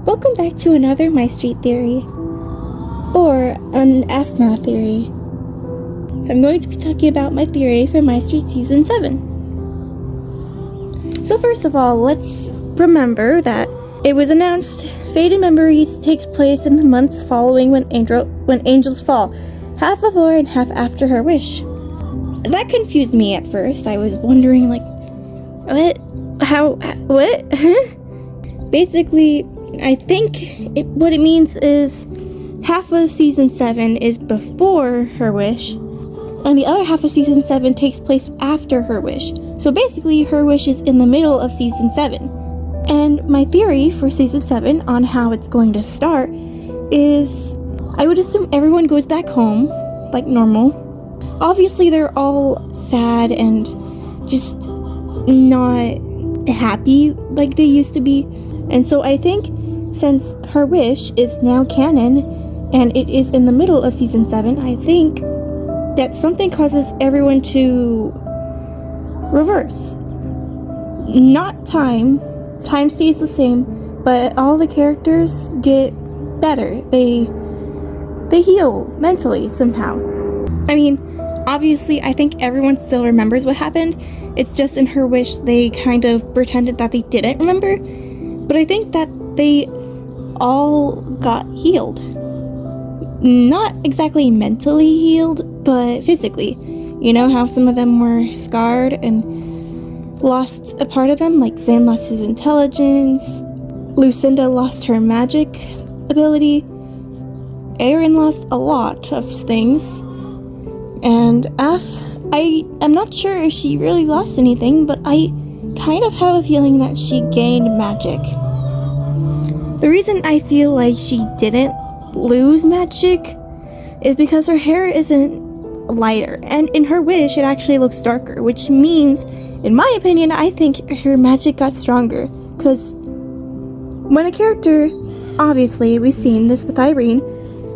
Welcome back to another Mystreet theory, or an FMA theory. So I'm going to be talking about my theory for Mystreet Season 7. So first of all, let's remember that it was announced Faded Memories takes place in the months following when angels fall, half before and half after her wish. That confused me at first. I was wondering, like, what? How? What? Basically, I think what it means is half of Season 7 is before her wish, and the other half of Season 7 takes place after her wish. So basically, her wish is in the middle of Season 7. And my theory for Season 7 on how it's going to start is, I would assume everyone goes back home, like normal. Obviously, they're all sad and just not happy like they used to be. And so I think since her wish is now canon and it is in the middle of Season 7, I think that something causes everyone to reverse. Not time. Time stays the same, but all the characters get better. They heal mentally somehow. I mean, obviously, I think everyone still remembers what happened. It's just in her wish they kind of pretended that they didn't remember. But I think that they all got healed. Not exactly mentally healed, but physically. You know how some of them were scarred and lost a part of them? Like Zane lost his intelligence, Melcinda lost her magic ability, Aaron lost a lot of things, and I'm not sure if she really lost anything, but I kind of have a feeling that she gained magic. The reason I feel like she didn't lose magic is because her hair isn't lighter, and in her wish it actually looks darker, which means, in my opinion, I think her magic got stronger. Because when a character, obviously we've seen this with Irene,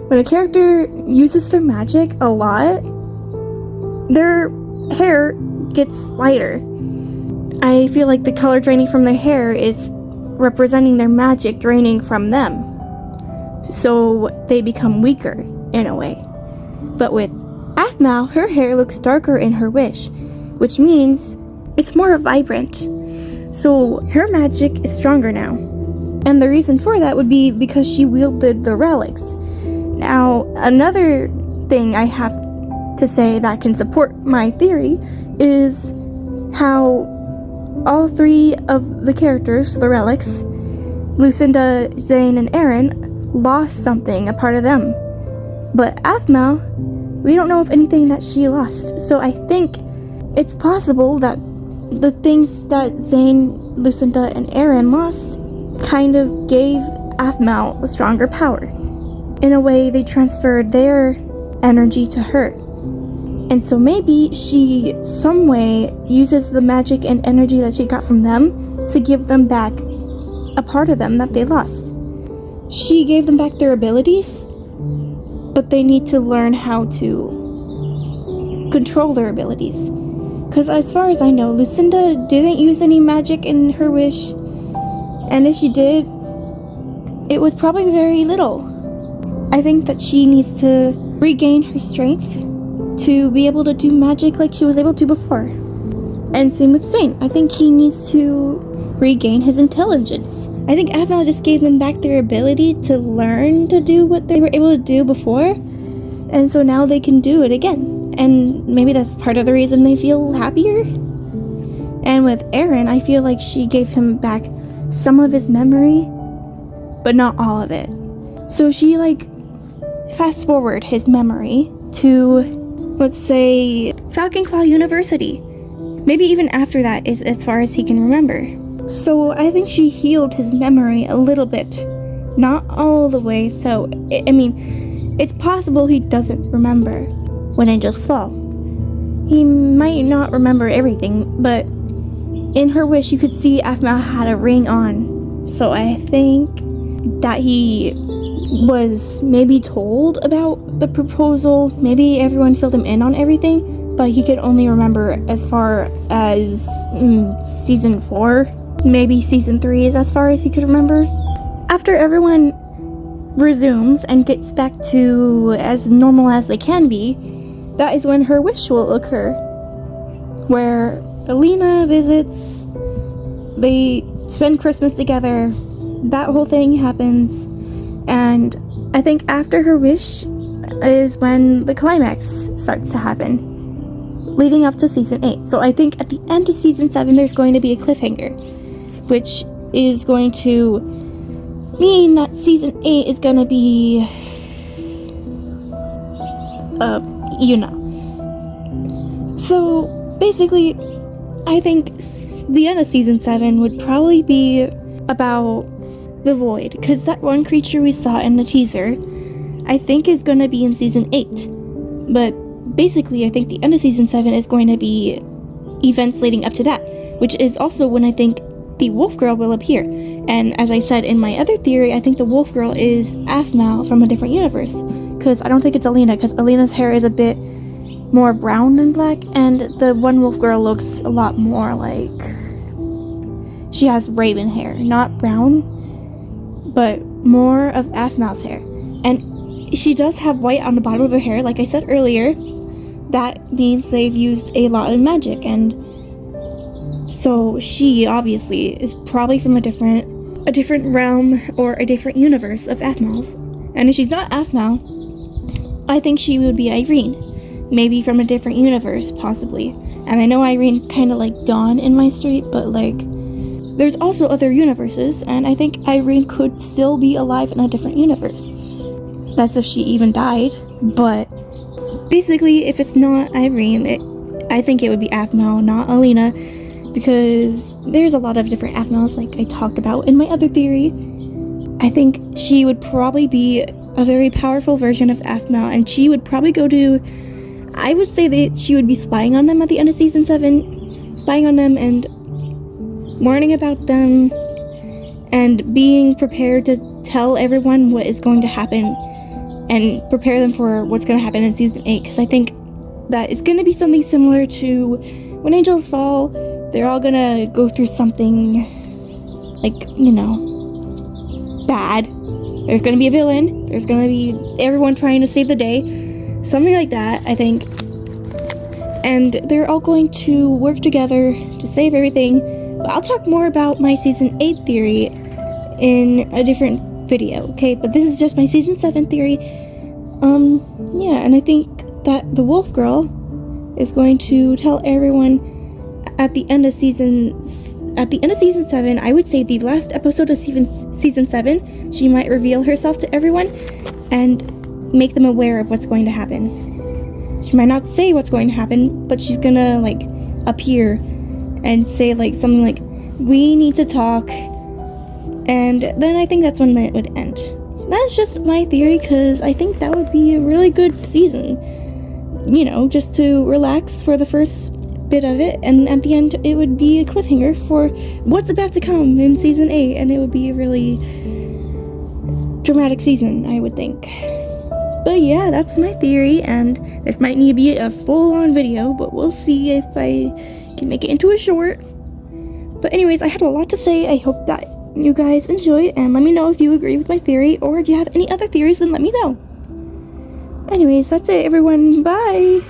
when a character uses their magic a lot, their hair gets lighter. I feel like the color draining from their hair is representing their magic draining from them. So they become weaker, in a way. But with Aphmau, her hair looks darker in her wish, which means it's more vibrant. So her magic is stronger now. And the reason for that would be because she wielded the relics. Now, another thing I have to say that can support my theory is how all three of the characters, the relics, Melcinda, Zane, and Aaron, lost something, a part of them. But Aphmau, we don't know of anything that she lost. So I think it's possible that the things that Zane, Melcinda, and Aaron lost kind of gave Aphmau a stronger power. In a way, they transferred their energy to her. And so maybe she, some way, uses the magic and energy that she got from them to give them back a part of them that they lost. She gave them back their abilities, but they need to learn how to control their abilities. Because as far as I know, Melcinda didn't use any magic in her wish, and if she did, it was probably very little. I think that she needs to regain her strength to be able to do magic like she was able to before. And same with Zane. I think he needs to regain his intelligence. I think Aphmau just gave them back their ability to learn to do what they were able to do before, and so now they can do it again. And maybe that's part of the reason they feel happier. And with Aaron, I feel like she gave him back some of his memory, but not all of it. So she, like, fast forward his memory to, let's say, Falcon Claw University. Maybe even after that is as far as he can remember. So I think she healed his memory a little bit. Not all the way, so, I mean, it's possible he doesn't remember when angels fall. He might not remember everything, but in her wish you could see Aphmau had a ring on. So I think that he was maybe told about the proposal. Maybe everyone filled him in on everything, but he could only remember as far as Season 4. Maybe Season 3 is as far as he could remember. after everyone resumes and gets back to as normal as they can be, that is when her wish will occur, where Alina visits, they spend Christmas together, that whole thing happens, and I think after her wish is when the climax starts to happen, leading up to season 8. So I think at the end of season 7 there's going to be a cliffhanger, which is going to mean that season 8 is gonna be So basically I think the end of season 7 would probably be about the void, because that one creature we saw in the teaser I think is gonna be in season 8. But basically I think the end of season 7 is going to be events leading up to that, which is also when I think the wolf girl will appear. And as I said in my other theory, I think the wolf girl is Aphmau from a different universe, because I don't think it's Alina, because Alina's hair is a bit more brown than black, and the one wolf girl looks a lot more like she has raven hair, not brown, but more of Aphmau's hair. And she does have white on the bottom of her hair, like I said earlier. That means they've used a lot of magic, and so she obviously is probably from a different realm or a different universe of Aphmau's. And if she's not Aphmau, I think she would be Irene, maybe from a different universe, possibly. And I know Irene's kind of like gone in Mystreet, but like there's also other universes, and I think Irene could still be alive in a different universe. That's if she even died. But basically, if it's not Irene, I think it would be Aphmau, not Alina, because there's a lot of different Aphmau's like I talked about in my other theory. I think she would probably be a very powerful version of Aphmau, and she would probably go to, I would say that she would be spying on them at the end of season 7, spying on them and learning about them and being prepared to tell everyone what is going to happen and prepare them for what's going to happen in season 8, because I think that it's going to be something similar to when angels fall. They're all going to go through something like, bad. There's going to be a villain. There's going to be everyone trying to save the day. Something like that, I think. And they're all going to work together to save everything. But I'll talk more about my season 8 theory in a different video, okay? But this is just my season 7 theory. Yeah, and I think that the wolf girl is going to tell everyone at the end of season 7, I would say the last episode of season 7, she might reveal herself to everyone and make them aware of what's going to happen. She might not say what's going to happen, but she's gonna like appear and say like something like, we need to talk, and then I think that's when it would end. That's just my theory, because I think that would be a really good season, just to relax for the first bit of it, and at the end it would be a cliffhanger for what's about to come in season 8, and it would be a really dramatic season, I would think. But yeah, that's my theory, and this might need to be a full-on video, but we'll see if I can make it into a short. But anyways, I had a lot to say. I hope that you guys enjoyed, and let me know if you agree with my theory, or if you have any other theories, then let me know. Anyways, that's it, everyone. Bye!